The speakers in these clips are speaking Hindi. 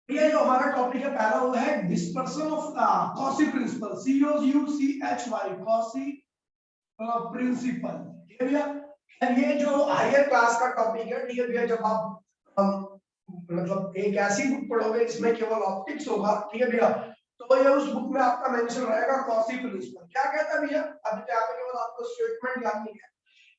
ये जो हमारा टॉपिक है पहला वो है dispersion of Cauchy principle, COUCHY, Cauchy principle. ठीक है भैया, ये जो हायर क्लास का टॉपिक है, ठीक है भैया, जब आप मतलब एक ऐसी बुक पढ़ोगे जिसमें केवल ऑप्टिक्स होगा, ठीक है भैया, तो ये उस बुक में आपका मेंशन रहेगा कॉसी प्रिंसिपल। क्या कहता है भैया, अभी तो यहाँ पे केवल आपको स्टेटमेंट याद नहीं है,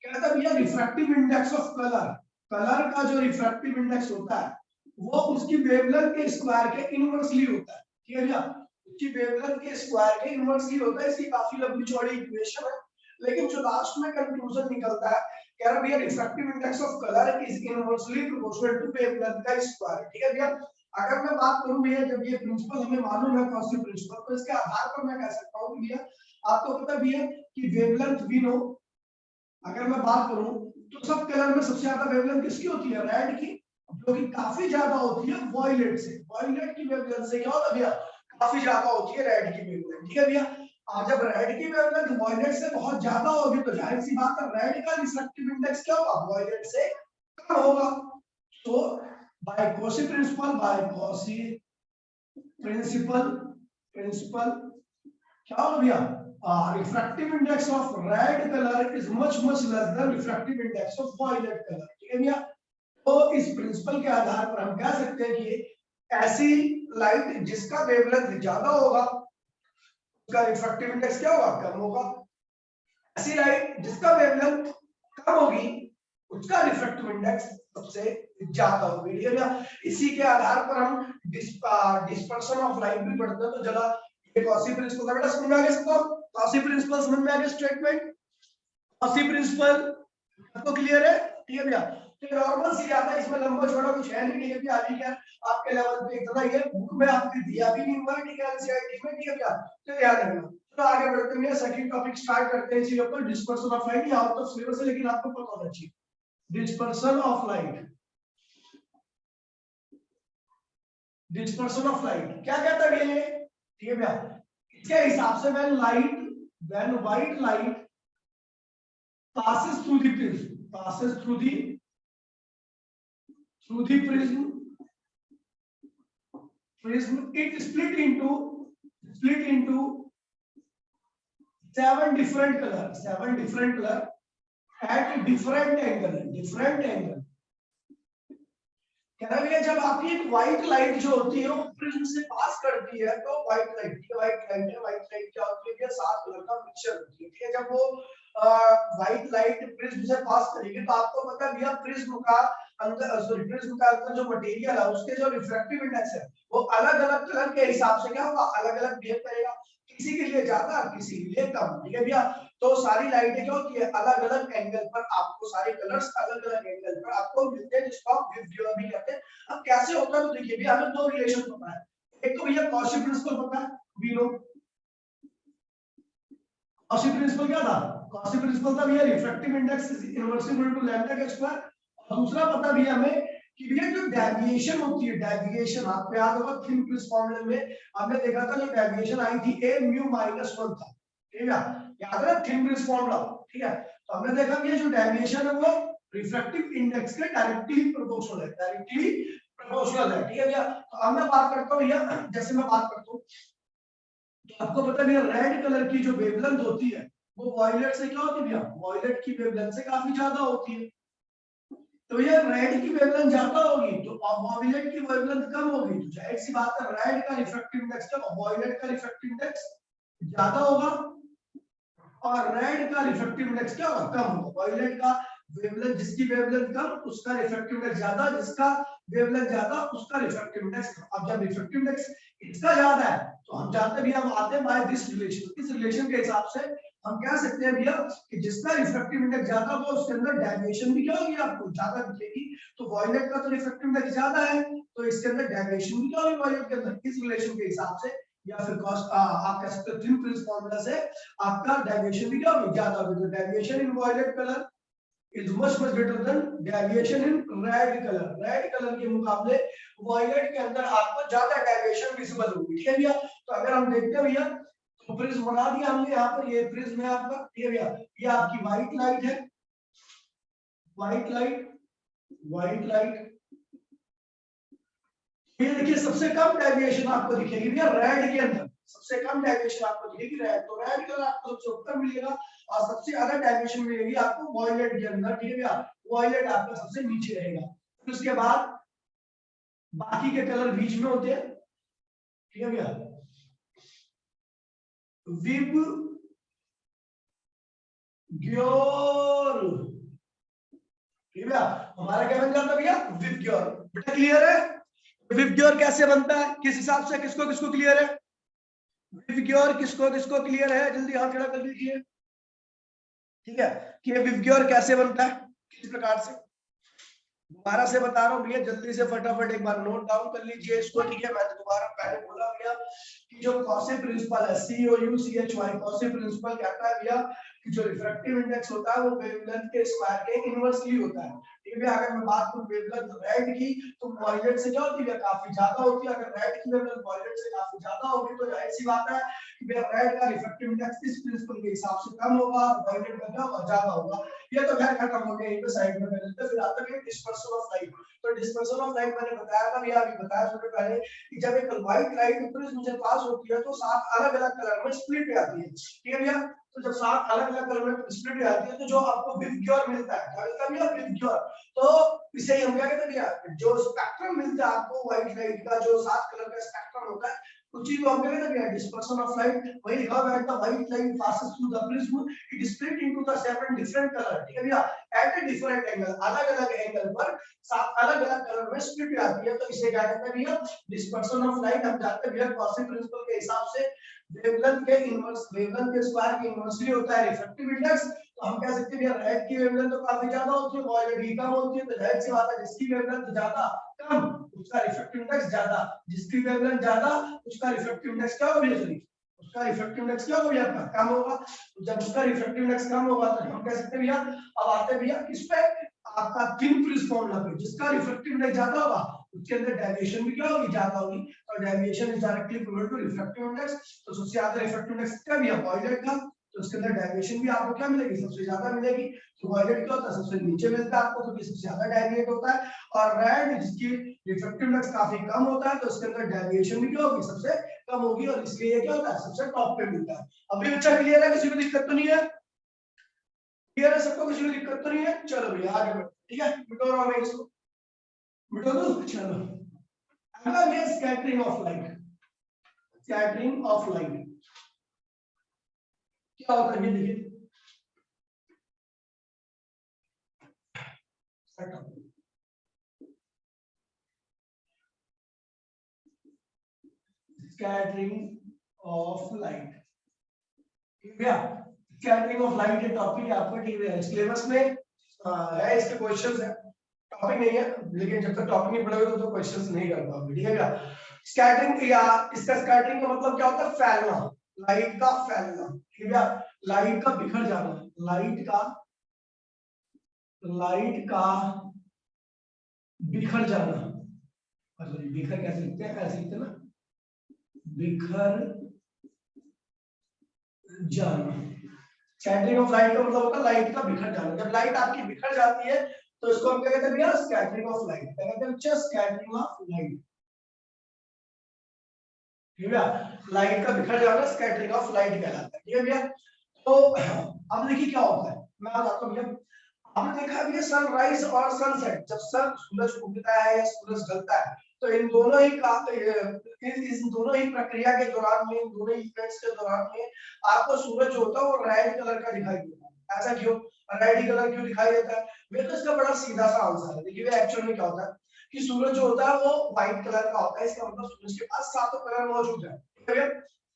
कहता है भैया refractive index of colour, colour का जो रिफ्रैक्टिव इंडेक्स होता है वो उसकी वेवलेंथ के स्क्वायर के इनवर्सली होता है। ठीक है भैया, उसकी वेवलेंथ के स्क्वायर के इनवर्सली होता है। इसकी काफी लंबी चौड़ी इक्वेशन है, लेकिन जो लास्ट में कंक्लूजन निकलता है, कह रहा भैया refractive index of colour is inversely proportional to wavelength का स्क्वायर। ठीक है भैया, अगर मैं बात करूं भैया, जब ये प्रिंसिपल हमें मालूम है कॉसी प्रिंसिपल, तो इसके आधार पर मैं कह सकता हूं भैया, आपको पता भैया कि वेवलेंथ वी नो, अगर मैं बात करूं तो सब कलर में सबसे ज्यादा वेवलेंथ किसकी होती है, रेड की, जो कि काफी ज्यादा होती है वॉयलेट से। वॉयलेट की वेवलेंथ से क्या होता है भैया, काफी ज्यादा होती है रेड की वेवलेंथ। ठीक है भैया, और जब रेड की वेवलेंथ वॉयलेट से बहुत ज्यादा होगी तो जाहिर सी बात है रेड का रिफ्रैक्टिव इंडेक्स क्या होगा, वॉयलेट से कम होगा। तो by Cauchy principle, by Cauchy principle, principle क्या होगा भैया, refractive index of red colour is much less than refractive index of violet colour. ठीक है भैया, तो इस प्रिंसिपल के आधार पर हम कह सकते हैं कि ऐसी लाइट जिसका वेवलेंथ ज्यादा होगा उसका रिफ्रैक्टिव इंडेक्स क्या होगा, कम होगा। ऐसी लाइट जिसका वेवलेंथ कम होगी उसका रिफ्रैक्टिव इंडेक्स सबसे ज्यादा होगी। ठीक है, इसी के आधार पर हम डिस्पर्सन ऑफ लाइट भी पढ़ते हैं। तो चला ये कॉसी प्रिंसिपल बेटा समझ में आ गया सबको, कॉसी प्रिंसिपल समझ में आ गया, स्टेटमेंट कॉसी प्रिंसिपल आपको क्लियर है। ठीक है भैया, तो नॉर्मल सी आता है, इसमें लंबा छोड़ा कुछ है नहीं, ये भी आ रही है आपके लेवल पे इतना ही है, बुक में आपने दिया भी नहीं हुआ है। ठीक है, एनसीईआरटी में। ठीक है भैया, तो याद रखना। तो आगे बढ़ते हैं, सेकंड टॉपिक स्टार्ट करते हैं इसी ऊपर, dispersion of light. Out of syllabus है लेकिन आपको पता होना चाहिए, dispersion of light. Dispersion of light क्या कहता है ये, ठीक है भैया, इसके हिसाब से when white light passes through the prism, passes through the prism, it split into 7 different color at different angle। कह रहा है जब आपकी एक व्हाइट लाइट जो होती है वो प्रिज्म से पास करती है, तो व्हाइट लाइट क्या होती है, 7 कलर का मिक्सचर होती है। ठीक है, जब वो व्हाइट लाइट प्रिज्म से पास करेगी तो आपको पता है भैया प्रिज्म का अंदर जो मटेरियल है उसके जो रिफ्रैक्टिव इंडेक्स है वो अलग अलग कलर के हिसाब से क्या होगा, अलग अलग बिहेव करेगा, किसी के लिए ज्यादा किसी के लिए कम। ठीक है भैया, तो सारी लाइटें क्या होती है, अलग अलग एंगल पर आपको, सारे कलर्स अलग अलग एंगल पर आपको मिलते हैं, जिसको आप विव भी कहते हैं। अब कैसे होता है तो देखिए भैया, हमें 2 रिलेशन पता है, एक तो भैया कॉची प्रिंसिपल पता है, वी नो कॉची प्रिंसिपल क्या था, कॉची प्रिंसिपल था भैया refractive index is inversely equal to lambda के स्क्वायर। और दूसरा पता भैया हमें कि भैया जो डेविएशन होती है, डेविएशन आपको याद होगा थिन प्रिंस फॉर्मूले में हमने देखा था, जो डेविएशन आई थी a mu - 1 था। ठीक है, याद है थिन प्रिंस फॉर्मूला। ठीक है, तो हमने देखा कि जो डेविएशन है वो रिफ्रैक्टिव इंडेक्स के डायरेक्टली प्रोपोर्शनल है, डायरेक्टली प्रोपोर्शनल है। ठीक है भैया, तो अब मैं बात करता हूं भैया, जैसे मैं बात करता हूं तो आपको पता है रेड कलर की जो वेवलेंथ होती है वो वॉयलेट से क्या होती है भैया, वॉयलेट की वेवलेंथ से काफी ज्यादा होती है। तो ये रेड की वेवलेंथ ज्यादा होगी तो वॉयलेट की वेवलेंथ कम होगी, तो जाहिर सी बात है रेड का रिफ्रैक्टिव इंडेक्स क्या, वॉयलेट का रिफ्रैक्टिव इंडेक्स ज्यादा होगा और रेड का रिफ्रैक्टिव इंडेक्स क्या होगा, कम होगा। वॉयलेट का वेवलेंथ, जिसकी वेवलेंथ कम उसका रिफ्रैक्टिव इंडेक्स ज्यादा, जिसका वेवलेंथ ज्यादा उसका रिफ्रैक्टिव इंडेक्स कम। अब जब रिफ्रैक्टिव इंडेक्स इसका ज्यादा है तो हम जानते हैं भैया, हम आते हैं बाय दिस रिलेशन, इस रिलेशन के हिसाब से हम कह सकते हैं भैया कि जिसका रिफ्रैक्टिव इंडेक्स ज्यादा हो उसके अंदर डेविएशन भी क्या होगी, आपको ज्यादा दिखेगी। तो वॉयलेट का तो रिफ्रैक्टिव इंडेक्स ज्यादा है तो इसके अंदर डेविएशन भी क्या होगी वॉयलेट के अंदर, इस रिलेशन के हिसाब से। या फिर आप कह सकते हो थिन प्रिंस फॉर्मूला से आपका डेविएशन भी क्या होगी, ज्यादा होगी। तो deviation in violet colour is much greater than deviation in red color। Red colour के मुकाबले वॉयलेट के अंदर आपको ज्यादा डेविएशन विजिबल होगी। ठीक है भैया, तो अगर हम देखते हैं भैया तो प्रिज्म बना दिया हमने यहाँ पर, ये प्रिज्म है आपका। ठीक है भैया, ये आपकी व्हाइट लाइट है, व्हाइट लाइट ये देखिए सबसे कम डेविएशन आपको दिखेगी भैया रेड के अंदर, सबसे कम डेविएशन आपको दिखेगी रेड, तो रेड कलर आपको सबसे ऊपर मिलेगा और सबसे ज्यादा डेविएशन मिलेगी आपको वॉयलेट के अंदर, ठीक है भैया, वॉयलेट आपका सबसे नीचे रहेगा। फिर उसके बाद बाकी के कलर बीच में होते हैं, ठीक है भैया, विब ग्योर, ठीक है भैया, हमारा क्या बन जाता है भैया विब ग्योर। बेटा क्लियर है विब ग्योर कैसे बनता है, किस हिसाब से, किसको किसको क्लियर है विब ग्योर, किसको किसको क्लियर है, जल्दी हाथ खड़ा कर लीजिए, ठीक है, कि ये विब ग्योर कैसे बनता है, किस प्रकार से, दोबारा से बता रहा हूँ भैया, जल्दी से फटाफट एक बार नोट डाउन कर लीजिए इसको, ठीक है, मैंने दोबारा पहले बोला भैया कि जो कॉसी प्रिंसिपल है, COUCHY, कॉसी प्रिंसिपल कहता है भैया कि जो रिफ्रैक्टिव इंडेक्स होता है वो वेवलेंथ के स्क्वायर के इनवर्सली होता है, ठीक है भैया। अगर मैं बात करूं वेवलेंथ रेड की तो वॉयलेट से क्या होती है, काफी ज्यादा होती है, अगर रेड की वेवलेंथ वॉयलेट से काफी ज्यादा होगी तो जाहिर सी बात है कि भैया रेड का रिफ्रैक्टिव इंडेक्स इस प्रिंसिपल के हिसाब से कम होगा, वॉयलेट का क्या होगा, ज्यादा होगा। ये तो खैर खत्म हो गया, यहीं पे साइड में कर लेते हैं। फिर आता है डिस्पर्सन ऑफ लाइट, तो डिस्पर्सन ऑफ लाइट मैंने बताया था भैया, अभी बताया थोड़े पहले कि जब एक व्हाइट लाइट प्रिज्म से पास होती है तो 7 अलग-अलग कलर में स्प्लिट हो जाती है, ठीक है भैया। तो जब 7 अलग-अलग कलर में स्प्लिट हो जाती है तो जो आपको विबग्योर मिलता है, क्या मिलता है भैया विबग्योर, तो इसे हम क्या कहते हैं भैया, जो स्पेक्ट्रम मिलता है आपको व्हाइट लाइट का, जो 7 कलर का स्पेक्ट्रम होता है, उसी को हम कहते हैं भैया डिस्पर्सन ऑफ लाइट। वही लिखा हुआ है the white light passes through the prism, it is split into the 7 different color, ठीक है भैया, एट ए डिफरेंट एंगल, अलग-अलग एंगल पर 7 अलग-अलग कलर में स्प्लिट हो जाती है, तो इसे क्या कहते हैं भैया डिस्पर्सन ऑफ लाइट। हम जानते हैं भैया कॉसी प्रिंसिपल के हिसाब से वेवलेंथ के इनवर्स, वेवलेंथ के स्क्वायर के इनवर्सली होता है रिफ्रैक्टिव इंडेक्स, तो हम कह सकते हैं भैया रेड की वेवलेंथ तो काफी ज्यादा होती है, वॉयलेट की कम होती है, तो जाहिर सी बात है जिसकी वेवलेंथ ज्यादा कम उसका रिफ्रैक्टिव इंडेक्स ज्यादा, जिसकी वेवलेंथ ज्यादा उसका रिफ्रैक्टिव इंडेक्स क्या होगा भैया, उसका रिफ्रैक्टिव इंडेक्स क्या होगा भैया आपका कम होगा। तो जब उसका रिफ्रैक्टिव इंडेक्स कम होगा तो हम कह सकते हैं भैया, अब आते हैं भैया किस पे, आपका थिन फ्रिंज फॉर्मूला पे, जिसका रिफ्रैक्टिव इंडेक्स ज्यादा होगा उसके अंदर डेविएशन भी क्या होगी, ज्यादा होगी, और deviation is directly equal to refractive index. तो सबसे ज्यादा रिफ्रैक्टिव इंडेक्स क्या भैया वॉयलेट का, तो उसके अंदर डेविएशन भी आपको क्या मिलेगी, सबसे ज्यादा मिलेगी। तो वॉयलेट क्या होता है, सबसे नीचे मिलता है आपको, क्योंकि सबसे ज्यादा डेविएट होता है, और रेड जिसकी रिफ्रैक्टिव इंडेक्स काफी कम होता है तो उसके अंदर डेविएशन भी क्या होगी, सबसे कम होगी, और इसलिए ये क्या होता है, सबसे टॉप पे मिलता है। अभी बच्चा क्लियर है, किसी को दिक्कत तो नहीं है, क्लियर है सबको, किसी को दिक्कत तो नहीं है, चलो भैया आगे बढ़ो, ठीक है, मिटो रहा हूं मैं इसको, मिटो दो, चलो अगला है scattering of light. Scattering of light क्या होता है ये देखिए, स्कैटरिंग ऑफ लाइट, ठीक है, स्कैटरिंग ऑफ लाइट ये टॉपिक है आपका, ठीक है, सिलेबस में है, इसके क्वेश्चंस है, टॉपिक नहीं है, लेकिन जब तक टॉपिक नहीं पढ़ोगे तो क्वेश्चंस नहीं कर पाओगे, ठीक है क्या। स्कैटरिंग या इसका स्कैटरिंग का मतलब क्या होता है, फैलना, लाइट का फैलना, ठीक है, लाइट का बिखर जाना, लाइट का बिखर जाना, मतलब बिखर कैसे लिखते हैं, ऐसे लिखते हैं ना, बिखर जाना। स्कैटरिंग ऑफ लाइट का मतलब होता है लाइट का बिखर जाना, जब लाइट आपकी बिखर जाती है तो इसको हम क्या कहते हैं भैया, स्कैटरिंग ऑफ लाइट, क्या कहते हैं बच्चा, स्कैटरिंग ऑफ लाइट, ठीक है, लाइट का बिखर जाना स्कैटरिंग ऑफ लाइट कहलाता है, ठीक है भैया। तो अब देखिए क्या होता है, मैं बताता हूँ भैया, आपने देखा है सनराइज और सनसेट, जब सूरज उगता है या सूरज ढलता है तो इन दोनों ही का इस दोनों ही प्रक्रिया के दौरान में, इन दोनों ही इवेंट्स के दौरान में आपको सूरज जो होता है वो रेड कलर का दिखाई देता है। ऐसा क्यों, रेड कलर क्यों दिखाई देता है, वे तो इसका बड़ा सीधा सा आंसर है। देखिए एक्चुअल में क्या होता है कि सूरज जो होता है वो व्हाइट कलर का होता है, इसका मतलब सूरज के पास सातों कलर मौजूद है, ठीक है,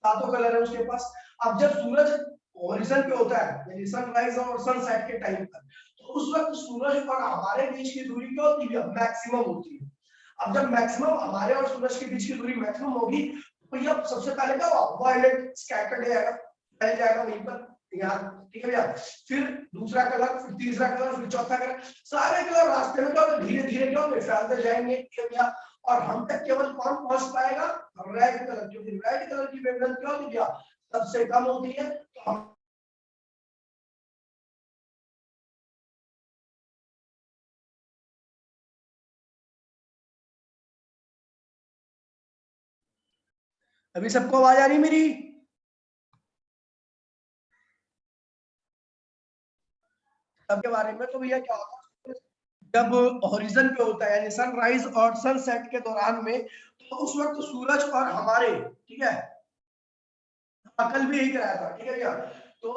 सातों कलर है उसके पास। अब जब सूरज ओरिजिन पे होता है यानी सनराइज और सनसेट के टाइम पर, तो उस वक्त सूरज और हमारे बीच की दूरी क्या होती है, मैक्सिमम होती है। अब जब मैक्सिमम हमारे और सूरज के बीच की दूरी मैक्सिमम होगी तो ये सबसे पहले क्या होगा, वायलेट स्कैटर्ड जाएगा, फैल जाएगा वहीं पर, यहाँ, ठीक है भैया, फिर दूसरा कलर, फिर तीसरा कलर, फिर चौथा कलर, सारे कलर रास्ते में क्या होगा, धीरे धीरे क्या होंगे, फैलते जाएंगे, ठीक है भैया, और हम तक केवल कौन पहुंच पाएगा, रेड कलर, क्योंकि रेड कलर की वेवलेंथ क्या होती है, सबसे कम होती है, तो हम अभी सबको आवाज आ रही मेरी? सबके बारे में तो भैया क्या होता है, जब हॉरिजन पे होता है यानी सनराइज और सनसेट के दौरान में, तो उस वक्त सूरज और हमारे, ठीक है, कल भी यही कराया था, ठीक है भैया। तो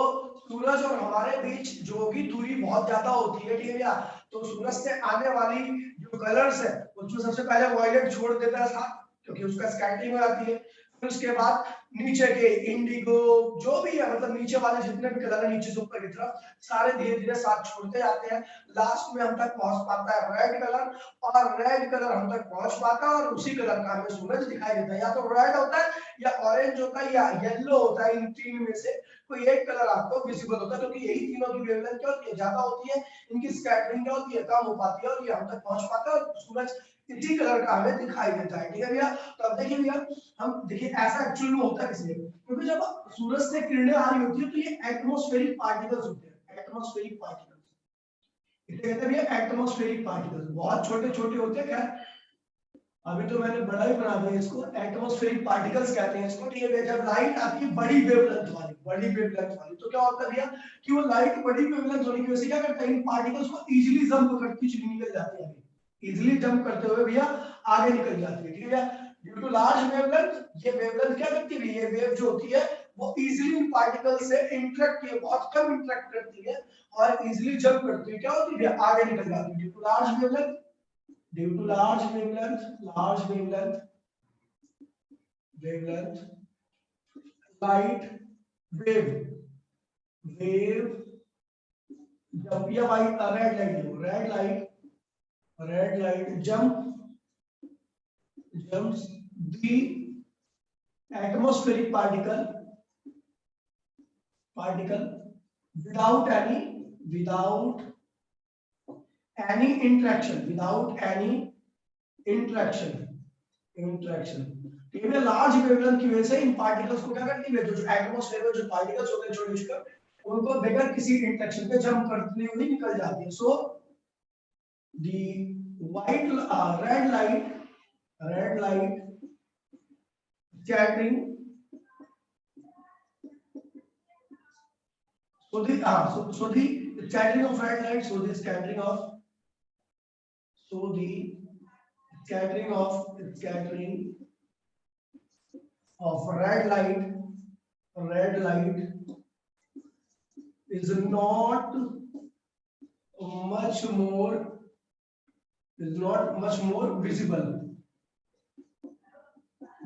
सूरज और हमारे बीच जो भी दूरी बहुत ज्यादा होती है, ठीक है भैया, तो सूरज से आने वाली जो कलर्स है उसमें सबसे पहले वॉयलेट छोड़ देता है साथ, क्योंकि उसका स्कैटरिंग हो जाती है। फिर उसके बाद नीचे के इंडिगो जो भी है, मतलब नीचे वाले जितने भी कलर है नीचे से ऊपर की तरफ, सारे धीरे धीरे साथ छोड़ते जाते हैं। लास्ट में हम तक पहुंच पाता है रेड कलर, और रेड कलर हम तक पहुंच पाता है, और उसी कलर का हमें सूरज दिखाई देता है। या तो रेड होता है, या ऑरेंज होता है, या येलो होता है। इन तीन में से कोई एक कलर आपको विजिबल होता है, क्योंकि यही तीनों की वेवलेंथ क्या होती है, ज्यादा होती है, इनकी स्कैटरिंग क्या होती है, कम हो पाती है, और ये हम तक पहुंच पाता है, और सूरज इसी कलर का हमें दिखाई देता है, ठीक है भैया। तो अब देखिए भैया, हम देखिए ऐसा एक्चुअल में होता है इसलिए क्योंकि जब सूरज से किरणें आ रही होती है तो ये एटमॉस्फेरिक पार्टिकल्स होते हैं, एटमॉस्फेरिक पार्टिकल्स, इसे कहते हैं भैया एटमॉस्फेरिक पार्टिकल्स, बहुत छोटे छोटे होते हैं। खैर अभी तो मैंने बड़ा ही बना दिया इसको, एटमॉस्फेरिक पार्टिकल्स कहते हैं इसको, ठीक है। जब लाइट आती है बड़ी वेवलेंथ वाली, बड़ी वेवलेंथ वाली, तो क्या होता है भैया कि वो लाइट बड़ी वेवलेंथ होने की वजह से क्या करता है, इन पार्टिकल्स को इजीली जंप करती चली निकल जाती है, इजीली जंप करते हुए भैया आगे निकल जाती है, ठीक है भैया। ड्यू टू लार्ज वेवलेंथ, ये वेवलेंथ क्या करती है, ये वेव जो होती है वो इजीली इन पार्टिकल से इंटरेक्ट, ये बहुत कम इंटरेक्ट करती है और इजीली जंप करती है, क्या होती है, आगे निकल जाती है। Due to large wavelength, due to large wavelength, light wave, wave jump या white red light देखो, red light jumps the atmospheric particle without any interaction। ठीक है, लार्ज वेवलेंथ की वजह से इन पार्टिकल्स को क्या करती है, जो एटमॉस्फेयर में जो पार्टिकल्स होते हैं छोटे छोटे, उनको बगैर किसी इंटरेक्शन के जंप करते हुए निकल जाती है। So the white red light scattering, so the scattering of red light, so the scattering of red light is not much more visible।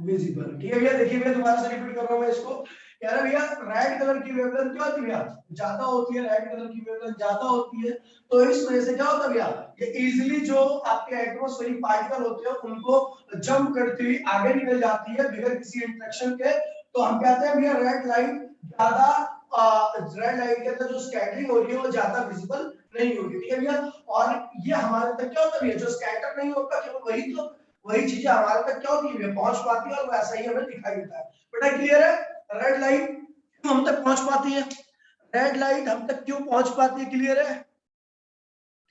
ठीक है भैया, देखिए भैया दोबारा से रिपीट कर रहा हूं मैं इसको, कह रहा भैया रेड कलर की वेवलेंथ क्या होती है भैया, ज्यादा होती है, रेड कलर की वेवलेंथ ज्यादा होती है, तो इस वजह से क्या होता है भैया, ये इजीली जो आपके एटमॉस्फेरिक पार्टिकल होते हैं उनको जंप करती हुई आगे निकल जाती है बिना किसी इंटरेक्शन के। तो हम कहते हैं भैया रेड लाइट ज्यादा, रेड लाइट के अंदर जो स्कैटरिंग हो रही है वो ज्यादा विजिबल नहीं होगी, ठीक है भैया। और ये हमारे तक क्या होता है भैया, जो स्कैटर नहीं होता केवल वही चीजें हमारे तक क्या होती है, पहुंच पाती है, और वैसा ही हमें दिखाई देता है। बेटा क्लियर है, रेड लाइट क्यों हम तक पहुंच पाती है, रेड लाइट हम तक क्यों पहुंच पाती है, क्लियर है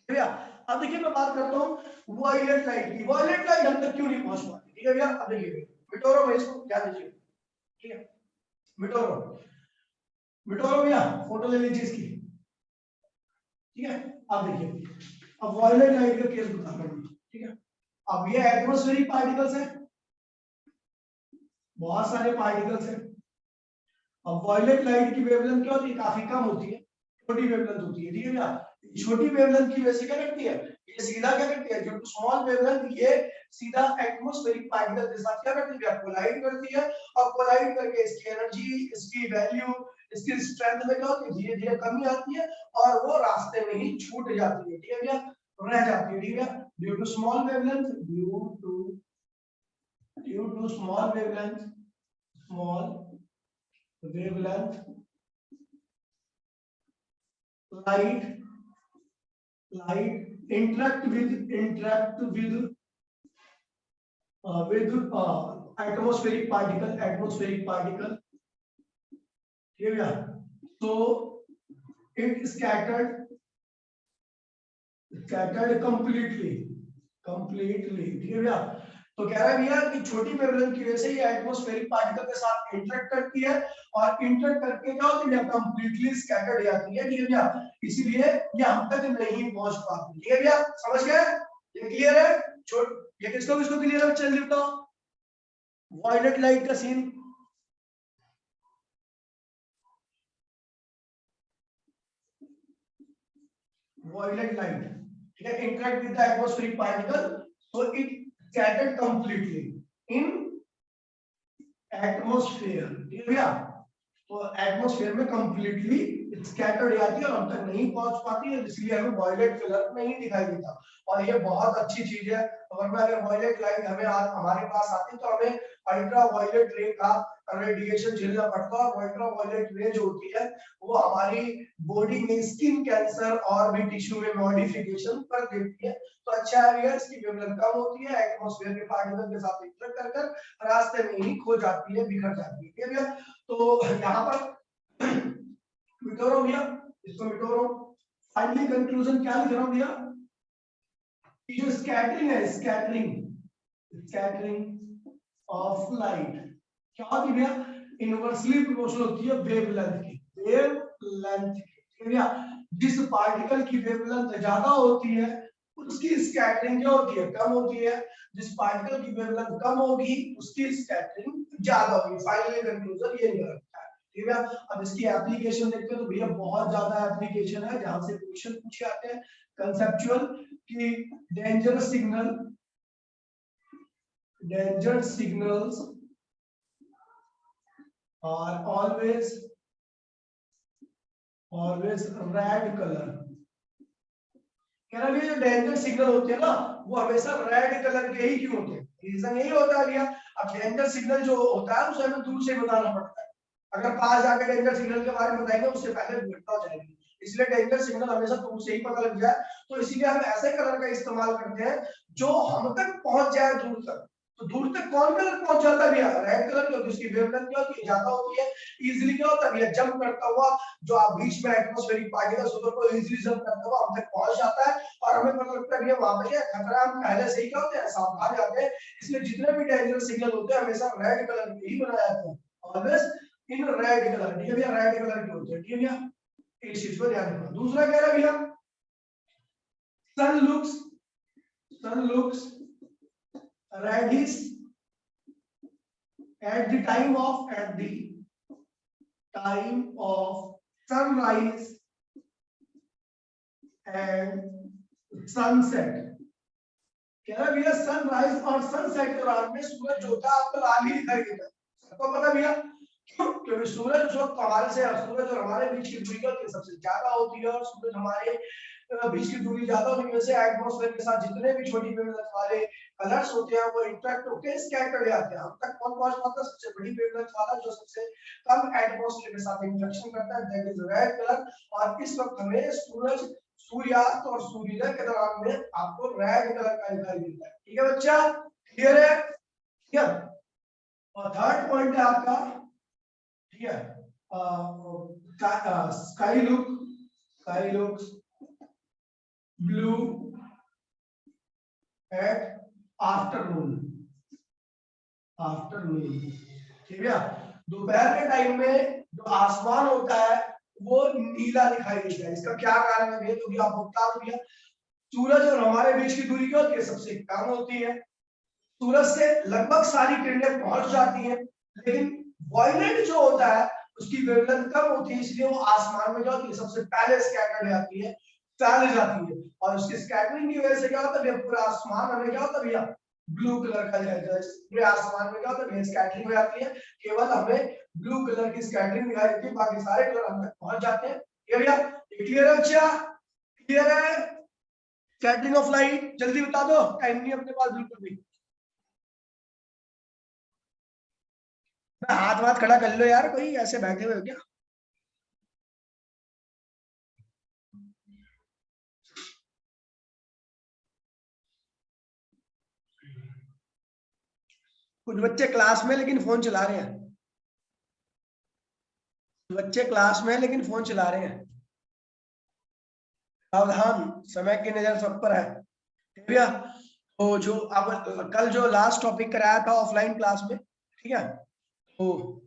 भैया। अब देखिए मैं बात करता हूं वायलेट लाइट की, वायलेट लाइट हम तक क्यों नहीं पहुंच पाती, ठीक है भैया। अब देखिए मिटोरो में इसको ध्यान दीजिए, ठीक है, मिटोरो भैया फोटो ले लीजिए इसकी, ठीक है। अब देखिए, अब वायलेट लाइट का केस बता रहा हूं, ठीक है। अब ये एटमॉस्फेरिक पार्टिकल्स है, बहुत सारे पार्टिकल्स हैं। अब वायलेट लाइट की वेवलेंथ क्या होती है, काफी कम होती है, छोटी वेवलेंथ होती है, ठीक है भैया। छोटी वेवलेंथ की वजह से क्या करती है, ये सीधा क्या करती है, जो स्मॉल वेवलेंथ ये सीधा एटमॉस्फेरिक पार्टिकल के साथ क्या करती है, कोलाइड करती है, और कोलाइड करके इसकी एनर्जी, इसकी वैल्यू, इसकी स्ट्रेंथ में क्या होती है, धीरे धीरे कमी आती है, और वो रास्ते में ही छूट जाती है, ठीक है भैया, रह जाती है, ठीक है। Due to small wavelength, due to small wavelength light interact with atmospheric particle, here so it scattered completely, ठीक है भैया। तो कह रहा है भैया कि छोटी वेवलेंथ की वजह से ये एटमॉस्फेरिक पार्टिकल के साथ इंटरेक्ट करती है और इंटरेक्ट करके क्या होती है, कंप्लीटली स्कैटर्ड जाती है, ठीक है भैया, इसीलिए ये हम तक नहीं पहुंच पाती, ठीक है भैया, समझ गए, ये क्लियर है। ये किसको किसको क्लियर है, चल बताओ, वायलेट लाइट का सीन, violet light, ठीक है, interact with the atmospheric particle, so it scattered completely in atmosphere, ठीक है भैया, तो एटमॉस्फेयर में कंप्लीटली स्कैटर्ड जाती है और हम तक नहीं पहुंच पाती है, इसलिए हमें वॉयलेट कलर नहीं दिखाई देता। और ये बहुत अच्छी चीज है, वरना अगर वॉयलेट लाइट हमें हमारे पास आती तो हमें अल्ट्रा वॉयलेट रे का रेडिएशन झेलना पड़ता, और अल्ट्रा वॉयलेट रे जो होती है वो हमारी बॉडी में स्किन कैंसर और भी टिश्यू में मॉडिफिकेशन कर देती है। तो अच्छा है, इसकी वेवलेंथ कम होती है, एटमॉस्फेयर के पार्टिकल के साथ इंटरेक्ट कर कर रास्ते में ही खो जाती है, बिखर जाती है भैया। तो यहाँ पर मिटो रहा हूं भैया, इसको मिटो रहा हूं, फाइनली कंक्लूजन क्या लिख रहा हूं भैया, जो स्कैटरिंग है, स्कैटरिंग ऑफ लाइट क्या होती है भैया, इनवर्सली प्रोपोर्शनल होती है वेवलेंथ की, वेवलेंथ की भैया, जिस पार्टिकल की वेवलेंथ ज्यादा होती है उसकी स्कैटरिंग क्या होती है, कम होती है, जिस पार्टिकल की वेवलेंथ कम होगी उसकी स्कैटरिंग ज्यादा होगी। फाइनली कंक्लूजन ये निकलता है, ठीक है। अब इसकी एप्लीकेशन देखते हैं तो भैया बहुत ज्यादा एप्लीकेशन है जहां से क्वेश्चन पूछे आते हैं कंसेप्चुअल, कि danger signals are always red color, कह रहा है जो डेंजर सिग्नल होते हैं ना वो हमेशा रेड कलर के ही क्यों होते हैं, रीजन यही होता है भैया। अब डेंजर सिग्नल जो होता है उसे हमें दूर से बताना पड़ता है, अगर पास जाकर डेंजर सिग्नल के बारे में बताएंगे उससे पहले घटना हो जाएगी, इसलिए डेंजर सिग्नल हमेशा दूर से ही पता लग जाए, तो इसीलिए हम ऐसे कलर का इस्तेमाल करते हैं जो हम तक पहुंच जाए दूर तक। तो दूर तक कौन कलर पहुंच जाता है भैया, रेड कलर, क्योंकि उसकी वेवलेंथ क्या होती है, ज्यादा होती है, इजीली क्या होता है भैया, जंप करता हुआ जो आप बीच में एटमॉस्फेरिक पार्टिकल्स होते हैं को इजीली जंप करता हुआ हम तक पहुंच जाता है, और हमें पता लगता है वहां पे खतरा, हम पहले से ही क्या होते हैं सावधान जाते हैं, इसलिए जितने भी डेंजर सिग्नल होते हैं हमेशा रेड कलर के ही बनाए जाते हैं, ऑलवेज इन रेड कलर, ठीक है भैया, रेड कलर के होते हैं, ठीक है भैया, इस चीज पर ध्यान रखना। दूसरा कह रहा है भैया, sun looks reddish at the time of sunrise and sunset, कह रहा भैया सनराइज और सनसेट के दौरान में सूरज जो होता है आपको लाल ही दिखाई देता है, सबको पता भैया क्यों, क्योंकि सूरज उस वक्त हमारे से, सूरज और हमारे बीच की दूरी होती है सबसे ज्यादा होती है, और सूरज हमारे बीच की दूरी ज्यादा होने की वजह से एटमॉस्फेयर के साथ जितने भी छोटी वेवलेंथ वाले कलर्स होते हैं वो इंटरेक्ट होकर स्कैटर जाते हैं, हम तक कौन पहुंच पाता है, सबसे बड़ी वेवलेंथ वाला जो सबसे कम एटमॉस्फेयर के साथ इंटरेक्शन करता है, दैट इज रेड कलर, और इस वक्त हमें सूरज, सूर्यास्त और सूर्योदय के दौरान में आपको रेड कलर का दिखाई देता है, ठीक है बच्चा, क्लियर है, ठीक है। और थर्ड पॉइंट है आपका, ठीक है, sky looks blue at afternoon, ठीक है, दोपहर के टाइम में जो आसमान होता है वो नीला दिखाई देता है, इसका क्या कारण है, क्योंकि आप बता दो भैया, सूरज और हमारे बीच की दूरी क्या होती है, सबसे कम होती है, सूरज से लगभग सारी किरणें पहुंच जाती हैं, लेकिन वॉयलेट जो होता है उसकी वेवलेंथ कम होती है, इसलिए वो आसमान में जो होती है सबसे पहले स्कैटर जाती है, फैल जाती है, और उसकी स्कैटरिंग की वजह से क्या होता है, पूरा आसमान हमें क्या होता है भैया, ब्लू कलर का दिखाई देता है, पूरे आसमान में क्या होता है, स्कैटरिंग हो जाती है, केवल हमें ब्लू कलर की स्कैटरिंग दिखाई देती है, बाकी सारे कलर हम तक पहुंच जाते हैं, भैया क्लियर है बच्चा, क्लियर है, स्कैटरिंग ऑफ लाइट, जल्दी बता दो, टाइम नहीं अपने पास बिल्कुल भी, हाथ वाथ खड़ा कर लो यार, कोई ऐसे बैठे हुए हो क्या, कुछ बच्चे क्लास में लेकिन फोन चला रहे हैं, बच्चे क्लास में लेकिन फोन चला रहे हैं, सावधान, समय की नजर सब पर है भैया। तो जो अब कल जो लास्ट टॉपिक कराया था ऑफलाइन क्लास में, ठीक है, तो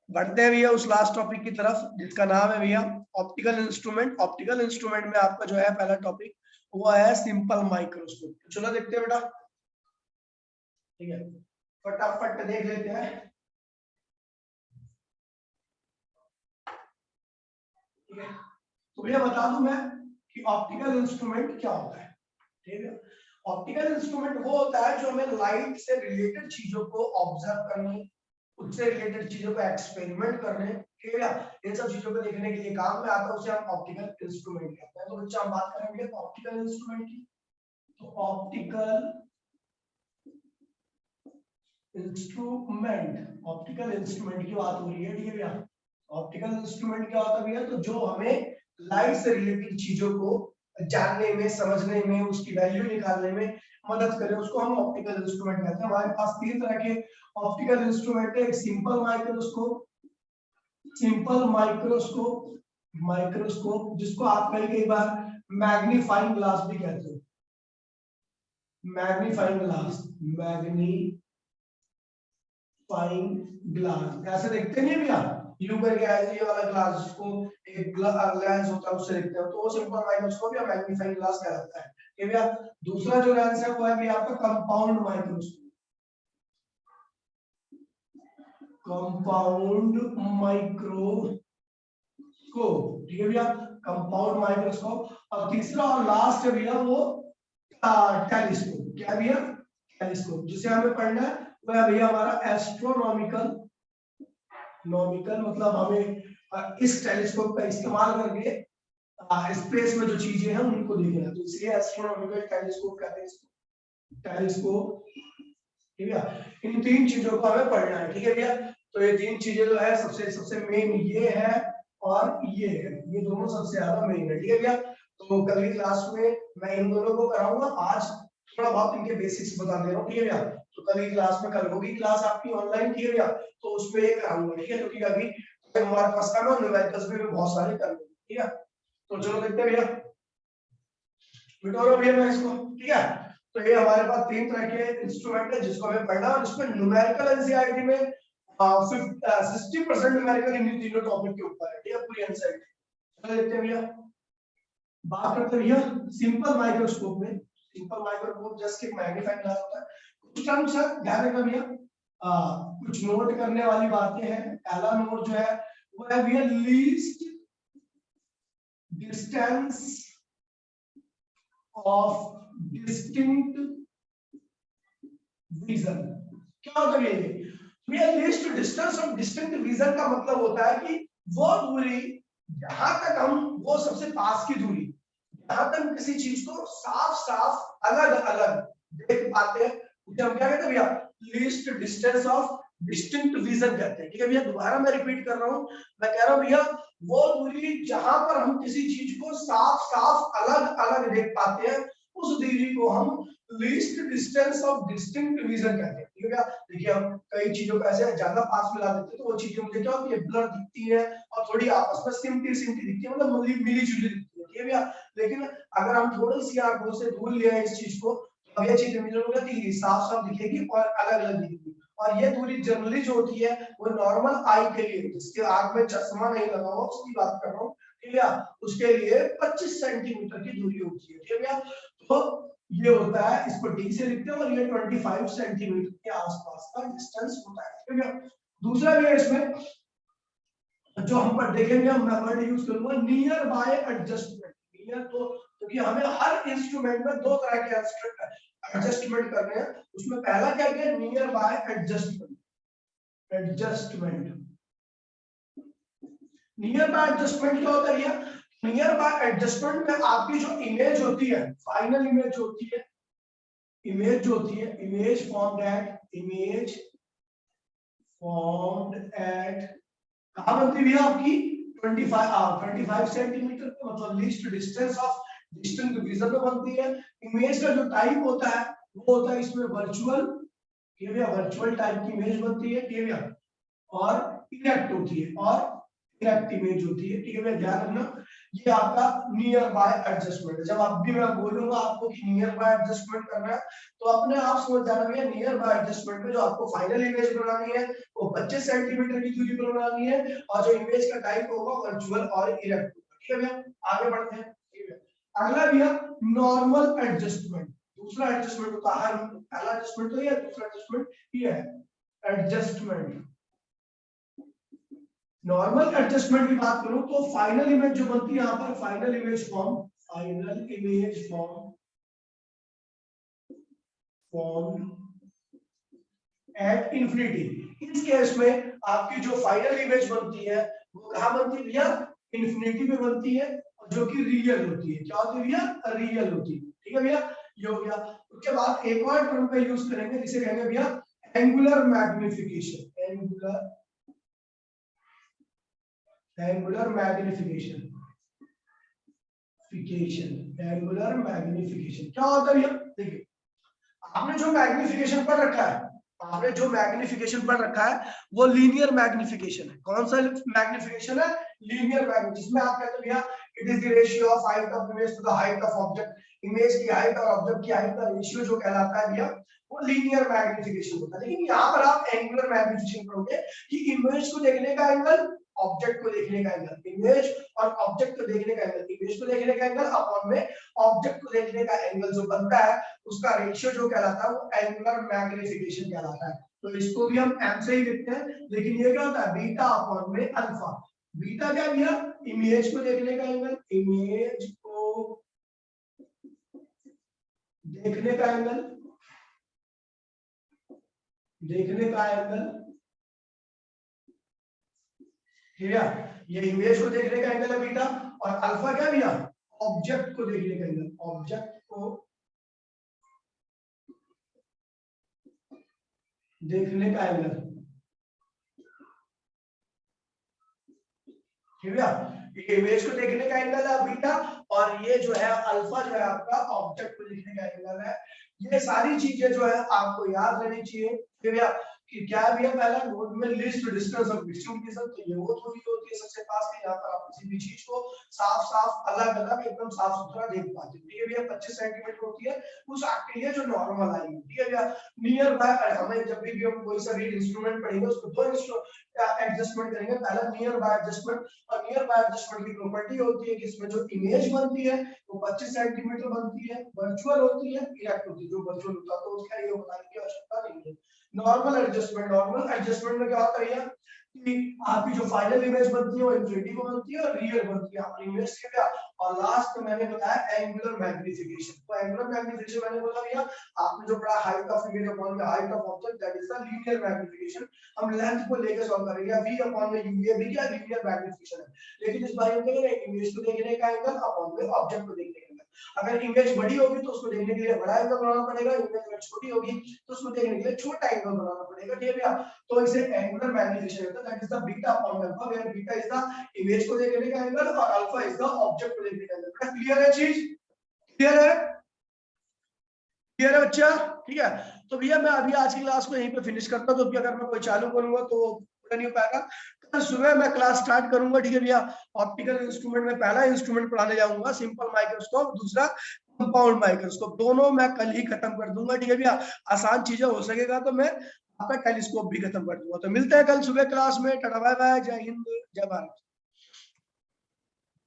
बढ़ते हैं भैया उस लास्ट टॉपिक की तरफ जिसका नाम है भैया ऑप्टिकल इंस्ट्रूमेंट। ऑप्टिकल इंस्ट्रूमेंट में आपका जो है पहला टॉपिक वो है सिंपल माइक्रोस्कोप। चलो देखते हैं बेटा, ठीक है, फटाफट देख लेते हैं। ठीक है, तो भैया बता दूं मैं कि ऑप्टिकल इंस्ट्रूमेंट क्या होता है। ठीक है, ऑप्टिकल इंस्ट्रूमेंट वो होता है जो हमें लाइट से रिलेटेड चीजों को ऑब्जर्व करने, उससे रिलेटेड चीजों को एक्सपेरिमेंट करने, ठीक है, इन सब चीजों को देखने के लिए काम में आता है, उसे हम ऑप्टिकल इंस्ट्रूमेंट कहते हैं। तो बच्चा हम बात करेंगे ऑप्टिकल इंस्ट्रूमेंट की। तो ऑप्टिकल इंस्ट्रूमेंट की बात हो रही है, ठीक है भैया। ऑप्टिकल इंस्ट्रूमेंट क्या होता है भैया, तो जो हमें लाइट से रिलेटेड चीजों को जानने में, समझने में, उसकी वैल्यू निकालने में मदद करे, उसको हम ऑप्टिकल इंस्ट्रूमेंट कहते हैं। हमारे पास तीन तरह के ऑप्टिकल इंस्ट्रूमेंट है, एक सिंपल माइक्रोस्कोप, माइक्रोस्कोप जिसको आप कई बार मैग्नीफाइंग ग्लास भी कहते हो, मैग्नीफाइंग ग्लास ऐसे देखते नहीं भैया, यू करके ये वाला ग्लास जिसको एक लेंस होता है उससे देखते हो, तो वो सिंपल माइक्रोस्कोप या मैग्नीफाइंग ग्लास कहलाता है। ठीक है, दूसरा जो लेंस है वो है भैया आपका कंपाउंड माइक्रोस्कोप, ठीक है भैया, कंपाउंड माइक्रोस्कोप। और तीसरा और लास्ट है भैया वो टेलीस्कोप। क्या भैया, टेलीस्कोप, जिसे हमें पढ़ना है वो है भैया हमारा एस्ट्रोनॉमिकल, मतलब हमें इस टेलीस्कोप का इस्तेमाल करके स्पेस में जो चीजें हैं उनको देखना, तो इसलिए एस्ट्रोनॉमिकल टेलीस्कोप कहते हैं इसको, टेलीस्कोप। ठीक है, इन तीन चीजों को हमें पढ़ना है। ठीक है भैया, तो ये तीन चीजें जो है सबसे मेन ये है और ये है, ये दोनों सबसे ज्यादा मेन है। ठीक है भैया, तो कल की क्लास में मैं इन दोनों को कराऊंगा, आज थोड़ा बहुत इनके बेसिक्स बता दे रहा हूँ। ठीक है भैया, तो कल की क्लास में, कल होगी क्लास आपकी ऑनलाइन, ठीक है भैया, तो उसमें ये कराऊंगा। ठीक है, क्योंकि अभी हमारे पास काम है, न्यूमेरिकल्स भी बहुत सारे कर लेंगे। ठीक है, तो चलो देखते हैं भैया, मिटा भैया मैं इसको। ठीक है, तो ये हमारे पास तीन तरह के इंस्ट्रूमेंट है जिसको हमें पढ़ना है, और इसमें न्यूमेरिकल एनसीईआरटी में 60% न्यूमेरिकल इन तीनों टॉपिक के ऊपर है। ठीक है, पूरी एनसीईआरटी। चलो देखते हैं भैया, बात करते हैं भैया सिंपल माइक्रोस्कोप में। सिंपल माइक्रोस्कोप जस्ट एक मैग्नीफाइंग ग्लास होता है। कुछ टर्म सर ध्यान रखना भैया, कुछ नोट करने वाली बातें हैं। पहला नोट जो है वो है भैया least distance of distinct vision. क्या होता है ये भैया, least distance of distinct vision का मतलब होता है कि वो दूरी जहां तक हम, वो सबसे पास की दूरी जहां तक किसी चीज को साफ साफ अलग अलग देख पाते हैं, उसे हम क्या कहते हैं भैया, least distance of distinct vision कहते हैं। ठीक है भैया, दोबारा मैं रिपीट कर रहा हूं, मैं कह रहा हूं भैया वो दूरी जहां पर हम किसी चीज को साफ साफ अलग अलग देख पाते हैं, उस दूरी को हम least distance of distinct vision कहते हैं। ठीक है, देखिए हम कई चीजों को ऐसे ज्यादा पास मिला देते हैं तो वो चीजें मुझे क्या होती है, ब्लर दिखती है और थोड़ी आपस में सिमटी दिखती है, मतलब मिली जुली दिखती है। ठीक है भैया, लेकिन अगर हम थोड़ी सी आंखों से दूर लिया इस चीज को, तो ये चीज मिलेगी, साफ साफ दिखेगी और अलग अलग दिखेगी। और ये दूरी जनरली जो होती है वो नॉर्मल आई के लिए, जिसके आंख में चश्मा नहीं लगा हुआ उसकी बात कर रहा हूँ, ठीक है, उसके लिए 25 सेंटीमीटर की दूरी होती है। ठीक है भैया, तो ये होता है, इसको डी से लिखते हैं, और ये 25 सेंटीमीटर के आसपास का डिस्टेंस होता है। ठीक है, दूसरा भी है इसमें जो हम पर देखेंगे, मैं वर्ड यूज करूंगा नियर बाय एडजस्टमेंट। नियर तो क्योंकि हमें हर इंस्ट्रूमेंट में दो तरह के एडजस्टमेंट करने हैं, उसमें पहला क्या है, near by adjustment. Near by adjustment क्या होता है, नियर बाय एडजस्टमेंट में आपकी जो इमेज होती है, फाइनल इमेज होती है, इमेज फॉर्म्ड एट कहां बनती है आपकी 25 सेंटीमीटर पे, मतलब least distance of distinct vision पे बनती है। इमेज का जो टाइप होता है वो होता है इसमें वर्चुअल, वर्चुअल टाइप की इमेज बनती है, और इरेक्ट होती है, और इरेक्ट इमेज होती है, ठीक है भैया, ध्यान रखना। ये आपका नियर बाय एडजस्टमेंट है। जब आप भी मैं बोलूंगा आपको कि नियर बाय एडजस्टमेंट करना है तो अपने आप समझ जाना भैया, नियर बाय एडजस्टमेंट में जो आपको फाइनल इमेज बनानी है वो 25 सेंटीमीटर की दूरी पर बनानी है, और जो इमेज का टाइप होगा वर्चुअल और इरेक्ट होगा, ठीक है भैया। आगे बढ़ते हैं, ठीक है। अगला भैया नॉर्मल एडजस्टमेंट, दूसरा एडजस्टमेंट होता है। पहला एडजस्टमेंट तो ये है, दूसरा एडजस्टमेंट ये है एडजस्टमेंट। नॉर्मल एडजस्टमेंट की बात करूं तो फाइनल इमेज जो बनती है यहां पर, final image form, final image form at infinity. इस केस में आपकी जो फाइनल इमेज बनती है वो कहां बनती है भैया, इंफिनिटी में बनती है, और जो कि रियल होती है। क्या होती है भैया, रियल होती है, ठीक है भैया, ये हो गया। उसके बाद एक और टर्म का यूज करेंगे जिसे कहेंगे भैया angular magnification, angular magnification, angular magnification क्या होता है भैया, देखिए आपने जो मैग्निफिकेशन पढ़ रखा है, आपने जो मैग्निफिकेशन पढ़ रखा है वो लीनियर मैग्निफिकेशन है। कौन सा मैग्निफिकेशन है, लीनियर मैग्निफिकेशन, जिसमें आप कहते हैं भैया it is the ratio of height of image to the height of object. Image की हाइट और ऑब्जेक्ट की हाइट का रेशियो जो कहलाता है भैया वो लीनियर मैग्निफिकेशन होता है। लेकिन यहाँ पर आप एंगुलर मैग्निफिकेशन पढ़ोगे कि इमेज को देखने का एंगल, ऑब्जेक्ट को देखने का एंगल, इमेज और ऑब्जेक्ट को देखने का एंगल, इमेज को देखने का एंगल अपॉन में ऑब्जेक्ट को देखने का एंगल जो बनता है उसका रेशियो जो कहलाता है वो एंगुलर मैग्निफिकेशन कहलाता है। तो इसको भी हम एम से ही लिखते हैं, लेकिन ये क्या होता है बीटा अपॉन में अल्फा। बीटा क्या भैया, इमेज को देखने का एंगल, इमेज को देखने का एंगल, देखने का एंगल, ठीक है, ये इमेज को देखने का एंगल है बीटा, और अल्फा क्या भैया, ऑब्जेक्ट को देखने का एंगल, ऑब्जेक्ट को देखने का एंगल, ठीक है। ये इमेज को देखने का एंगल है बीटा, और ये जो है अल्फा जो है आपका ऑब्जेक्ट को देखने का एंगल है। ये सारी चीजें जो है आपको याद रहनी चाहिए, ठीक है। कि क्या भी है, पहला नोट में लिस्ट डिस्टेंस ऑफ डिस्ट्रीब्यूशन, तो ये वो थोड़ी होती है सबसे पास की, यहाँ पर आप किसी भी चीज को साफ साफ अलग अलग एकदम साफ सुथरा देख पाते हैं, ठीक है भैया। 25 सेंटीमीटर होती है उस आर्क के लिए जो नॉर्मल आएगी, ठीक है भैया। नियर बाय, हमें जब भी हम कोई सा रीड इंस्ट्रूमेंट पढ़ेंगे उसको दो एडजस्टमेंट करेंगे, पहला नियर बाय एडजस्टमेंट, और नियर बाय एडजस्टमेंट की प्रॉपर्टी होती है कि इसमें जो इमेज बनती है वो 25 सेंटीमीटर बनती है, वर्चुअल होती है, इरेक्ट होती है। जो वर्चुअल होता है तो उसका ये बताने की आवश्यकता नहीं है। नॉर्मल एडजस्टमेंट, नॉर्मल एडजस्टमेंट में क्या होता है कि आपकी जो फाइनल इमेज बनती है वो इंफिनिटी को बनती है और रियल बनती है, आपने इमेज से क्या। और लास्ट में मैंने बताया एंगुलर मैग्निफिकेशन। तो एंगुलर मैग्निफिकेशन मैंने बोला भैया आपने जो पढ़ा height of image upon the height of object, that is the linear magnification. हम लेंथ को लेकर सॉल्व करेंगे, v अपॉन में u, ये भी क्या लीनियर मैग्निफिकेशन है। लेकिन इस बार हम करेंगे इमेज को देखने का एंगल अपॉन में ऑब्जेक्ट को देखने का एंगल। अगर इमेज बड़ी होगी तो उसको देखने के लिए बड़ा एंगल बनाना पड़ेगा, इमेज अगर छोटी होगी तो उसको देखने के लिए छोटा एंगल बनाना पड़ेगा, ठीक है भैया। तो इसे एंगुलर मैग्निफिकेशन होता है, that is the beta upon alpha, where beta is the image को देखने का एंगल और अल्फा इज द ऑब्जेक्ट को देखने का एंगल। क्लियर है चीज, क्लियर है, क्लियर है बच्चा, ठीक है। तो भैया मैं अभी आज की क्लास को यहीं पे फिनिश करता हूं, क्योंकि अगर मैं कोई चालू करूंगा तो पूरा नहीं हो पाएगा। कल सुबह मैं क्लास स्टार्ट करूंगा, ठीक है भैया। ऑप्टिकल इंस्ट्रूमेंट में पहला इंस्ट्रूमेंट पढ़ाने जाऊंगा सिंपल माइक्रोस्कोप, दूसरा कंपाउंड माइक्रोस्कोप, दोनों मैं कल ही खत्म कर दूंगा, ठीक है भैया। आसान चीजें हो सकेगा तो मैं आपका टेलीस्कोप भी खत्म कर दूंगा। तो मिलते हैं कल सुबह क्लास में, टाटा बाय बाय, जय हिंद जय भारत।